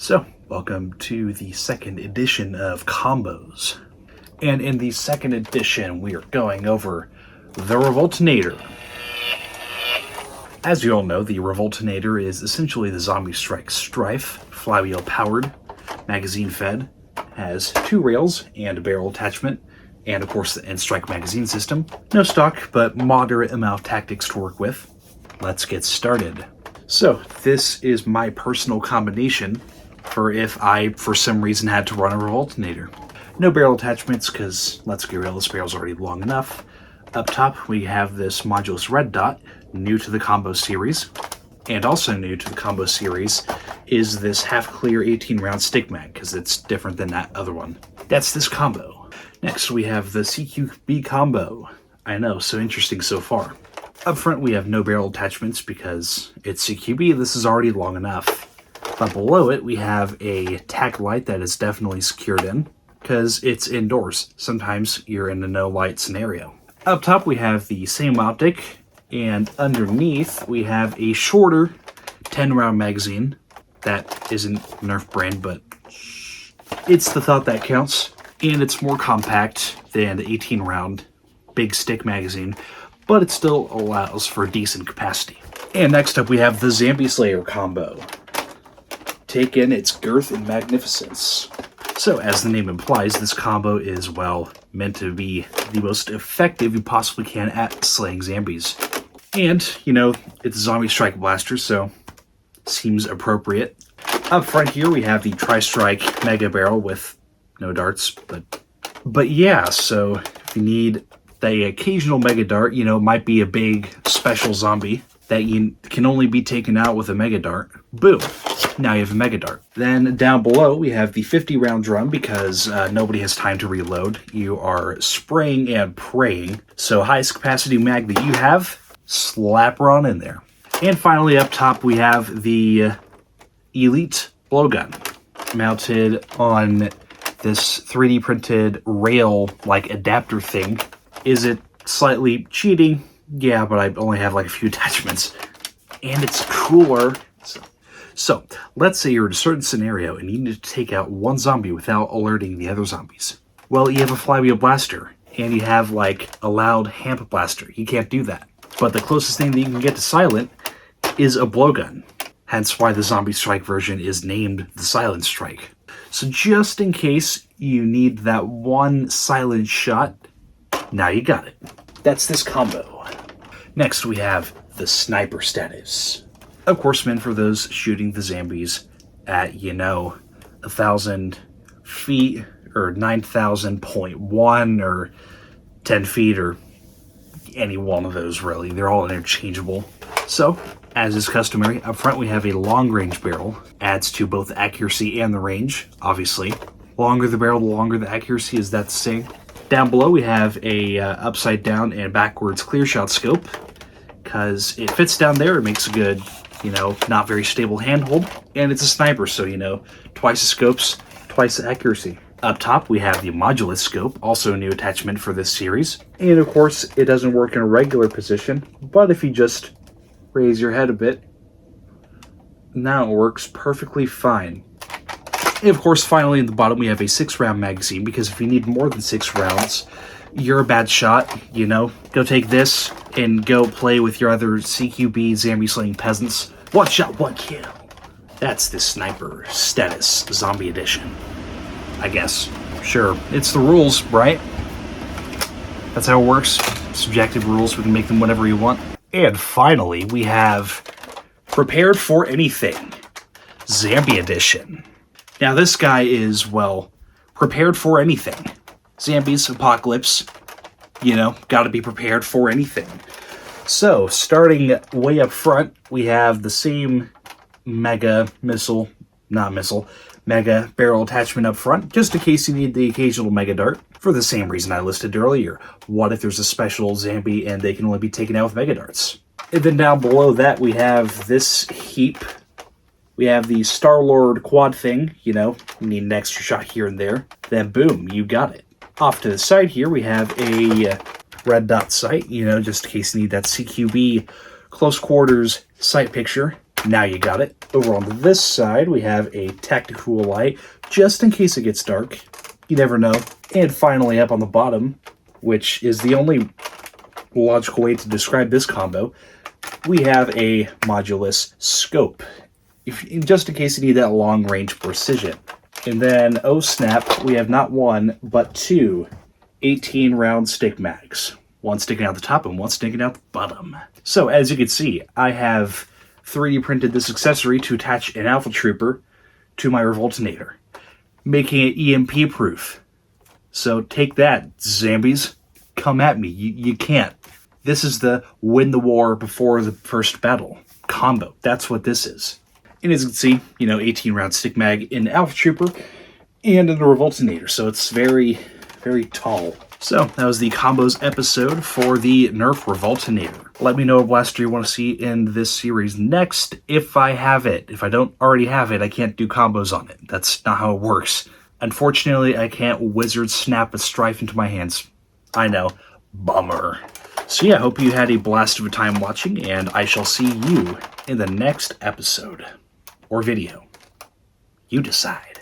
So, welcome to the second edition of Combos. And in the second edition, we are going over the Revoltinator. As you all know, the Revoltinator is essentially the Zombie Strike Strife, flywheel powered, magazine fed, has two rails and a barrel attachment, and of course the N-Strike magazine system. No stock, but moderate amount of tactics to work with. Let's get started. So, this is my personal combination for if I, for some reason, had to run a Revoltinator. No barrel attachments, because let's get real, this barrel's already long enough. Up top, we have this modulus red dot, new to the combo series. And also new to the combo series is this half-clear 18-round stick mag, because it's different than that other one. That's this combo. Next, we have the CQB combo. I know, so interesting so far. Up front, we have no barrel attachments because it's CQB, this is already long enough. But below it, we have a tack light that is definitely secured in, because it's indoors. Sometimes you're in a no light scenario. Up top, we have the same optic, and underneath, we have a shorter 10-round magazine. That isn't Nerf brand, but it's the thought that counts. And it's more compact than the 18-round big stick magazine, but it still allows for decent capacity. And next up, we have the Zombie Slayer combo. Take in its girth and magnificence. So, as the name implies, this combo is, well, meant to be the most effective you possibly can at slaying zombies. And, you know, it's a Zombie Strike Blaster, so seems appropriate. Up front here, we have the Tri-Strike Mega Barrel with no darts, but yeah, so if you need the occasional Mega Dart, you know, might be a big special zombie that you can only be taken out with a Mega Dart. Boom. Now you have a Mega Dart. Then down below, we have the 50-round drum because nobody has time to reload. You are spraying and praying. So highest capacity mag that you have, slap her on in there. And finally up top, we have the Elite Blowgun mounted on this 3D printed rail-like adapter thing. Is it slightly cheating? Yeah, but I only have like a few attachments. And it's cooler. So, let's say you're in a certain scenario and you need to take out one zombie without alerting the other zombies. Well, you have a flywheel blaster, and you have like a loud hamp blaster. You can't do that. But the closest thing that you can get to silent is a blowgun. Hence why the Zombie Strike version is named the Silent Strike. So just in case you need that one silent shot, now you got it. That's this combo. Next we have the Sniper status. Of course, meant for those shooting the zombies at, you know, 1,000 feet or 9,000.1 or 10 feet or any one of those really. They're all interchangeable. So, as is customary, up front we have a long-range barrel. Adds to both the accuracy and the range, obviously. Longer the barrel, the longer the accuracy. Is that the same? Down below we have a upside down and backwards clear shot scope. Because it fits down there, it makes a good, you know, not very stable handhold. And it's a sniper, so, you know, twice the scopes, twice the accuracy. Up top, we have the modulus scope, also a new attachment for this series. And of course, it doesn't work in a regular position, but if you just raise your head a bit, now it works perfectly fine. And of course, finally, at the bottom, we have a 6-round magazine, because if you need more than 6 rounds, you're a bad shot, you know? Go take this and go play with your other CQB zombie-slaying peasants. One shot, one kill. That's the Sniper Status Zombie Edition. I guess. Sure. It's the rules, right? That's how it works. Subjective rules, we can make them whatever you want. And finally, we have Prepared for Anything, Zombie Edition. Now this guy is, well, prepared for anything. Zombies, apocalypse, you know, gotta be prepared for anything. So, starting way up front, we have the same mega barrel attachment up front, just in case you need the occasional mega dart, for the same reason I listed earlier. What if there's a special zombie and they can only be taken out with mega darts? And then down below that, we have this heap. We have the Star-Lord quad thing, you know, you need an extra shot here and there. Then boom, you got it. Off to the side here, we have a red dot sight, you know, just in case you need that CQB close quarters sight picture. Now you got it. Over on this side, we have a tactical light, just in case it gets dark. You never know. And finally, up on the bottom, which is the only logical way to describe this combo, we have a modulus scope, just in case you need that long-range precision. And then, oh snap, we have not one, but two 18-round stick mags. One sticking out the top and one sticking out the bottom. So, as you can see, I have 3D printed this accessory to attach an Alpha Trooper to my Revoltinator, making it EMP proof. So take that, zombies. Come at me. You can't. This is the win the war before the first battle combo. That's what this is. And as you can see, 18-round stick mag in Alpha Trooper and in the Revoltinator. So it's very, very tall. So that was the combos episode for the Nerf Revoltinator. Let me know what blaster you want to see in this series next, if I have it. If I don't already have it, I can't do combos on it. That's not how it works. Unfortunately, I can't wizard snap a Strife into my hands. I know. Bummer. So yeah, I hope you had a blast of a time watching, and I shall see you in the next episode. Or video. You decide.